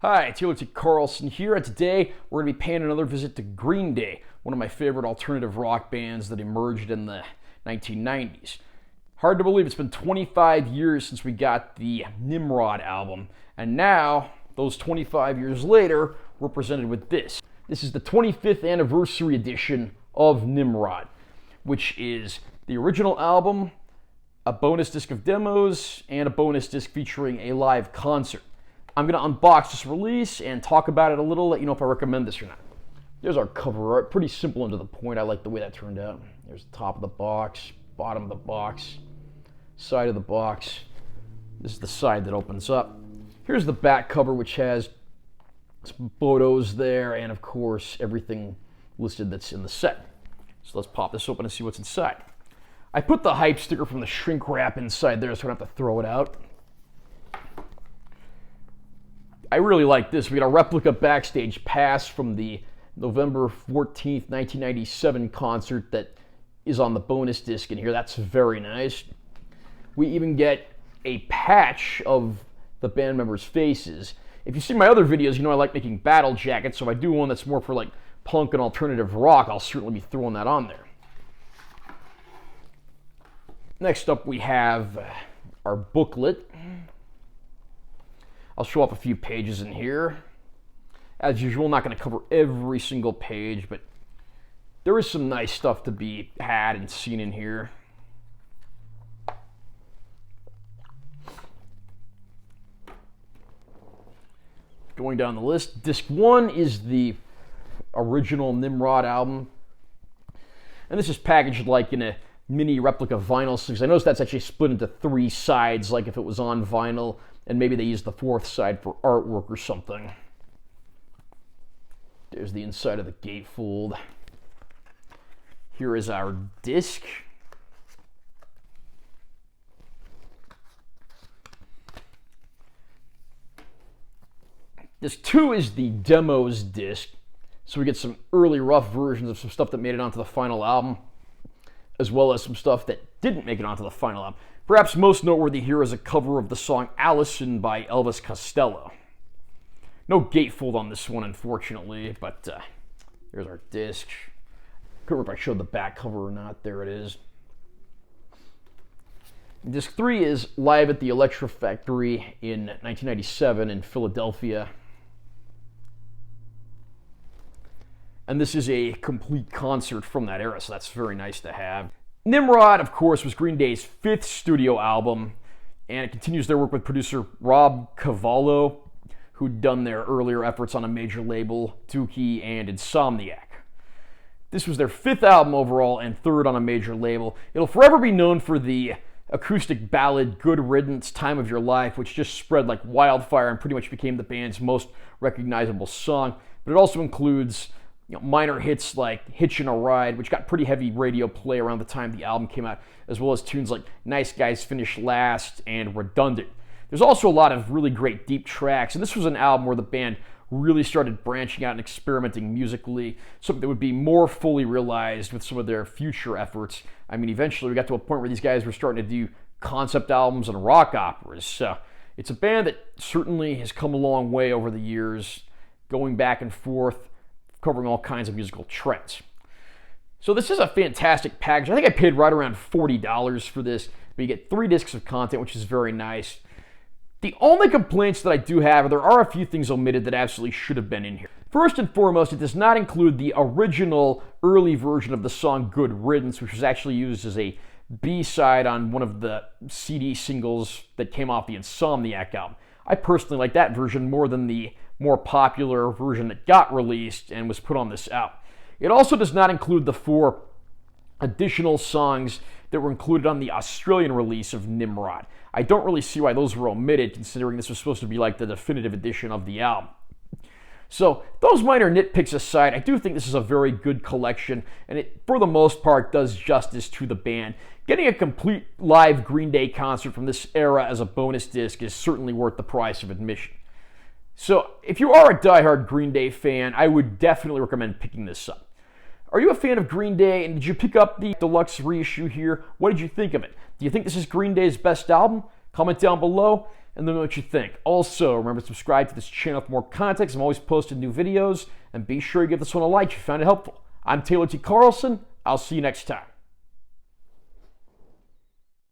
Hi, Taylor T. Carlson here, and today we're going to be paying another visit to Green Day, one of my favorite alternative rock bands that emerged in the 1990s. Hard to believe it's been 25 years since we got the Nimrod album, and now, those 25 years later, we're presented with this. This is the 25th anniversary edition of Nimrod, which is the original album, a bonus disc of demos, and a bonus disc featuring a live concert. I'm going to unbox this release and talk about it a little, let you know if I recommend this or not. There's our cover art, pretty simple and to the point. I like the way that turned out. There's the top of the box, bottom of the box, side of the box. This is the side that opens up. Here's the back cover, which has some photos there and, of course, everything listed that's in the set. So let's pop this open and see what's inside. I put the hype sticker from the shrink wrap inside there so I don't have to throw it out. I really like this. We got a replica backstage pass from the November 14th, 1997 concert that is on the bonus disc in here. That's very nice. We even get a patch of the band members' faces. If you see my other videos, you know I like making battle jackets, so if I do one that's more for like punk and alternative rock, I'll certainly be throwing that on there. Next up we have our booklet. I'll show off a few pages in here. As usual, I'm not going to cover every single page, but there is some nice stuff to be had and seen in here. Going down the list, disc 1 is the original Nimrod album. And this is packaged like in a mini replica vinyl sleeve. I noticed that's actually split into 3 sides, like if it was on vinyl, and maybe they used the 4th side for artwork or something. There's the inside of the gatefold. Here is our disc. Disc 2 is the demos disc, so we get some early rough versions of some stuff that made it onto the final album, as well as some stuff that didn't make it onto the final album. Perhaps most noteworthy here is a cover of the song Allison by Elvis Costello. No gatefold on this one, unfortunately, but there's our disc. Couldn't remember if I showed the back cover or not. There it is. Disc 3 is live at the Electro Factory in 1997 in Philadelphia. And this is a complete concert from that era, so that's very nice to have. Nimrod, of course, was Green Day's 5th studio album, and it continues their work with producer Rob Cavallo, who'd done their earlier efforts on a major label, Dookie and Insomniac. This was their 5th album overall and 3rd on a major label. It'll forever be known for the acoustic ballad Good Riddance, Time of Your Life, which just spread like wildfire and pretty much became the band's most recognizable song, but it also includes minor hits like Hitchin' a Ride, which got pretty heavy radio play around the time the album came out, as well as tunes like Nice Guys Finish Last and Redundant. There's also a lot of really great deep tracks, and this was an album where the band really started branching out and experimenting musically, something that would be more fully realized with some of their future efforts. I mean, eventually we got to a point where these guys were starting to do concept albums and rock operas, so it's a band that certainly has come a long way over the years, going back and forth, covering all kinds of musical trends. So this is a fantastic package. I think I paid right around $40 for this, but you get 3 discs of content, which is very nice. The only complaints that I do have, are there are a few things omitted that absolutely should have been in here. First and foremost, it does not include the original early version of the song Good Riddance, which was actually used as a B-side on one of the CD singles that came off the Insomniac album. I personally like that version more than the more popular version that got released and was put on this album. It also does not include the 4 additional songs that were included on the Australian release of Nimrod. I don't really see why those were omitted, considering this was supposed to be like the definitive edition of the album. So those minor nitpicks aside, I do think this is a very good collection, and it, for the most part, does justice to the band. Getting a complete live Green Day concert from this era as a bonus disc is certainly worth the price of admission. So if you are a diehard Green Day fan, I would definitely recommend picking this up. Are you a fan of Green Day, and did you pick up the deluxe reissue here? What did you think of it? Do you think this is Green Day's best album? Comment down below. and let me know what you think. Also, remember to subscribe to this channel for more content. I'm always posting new videos, and be sure you give this one a like if you found it helpful. I'm Taylor T. Carlson. I'll see you next time.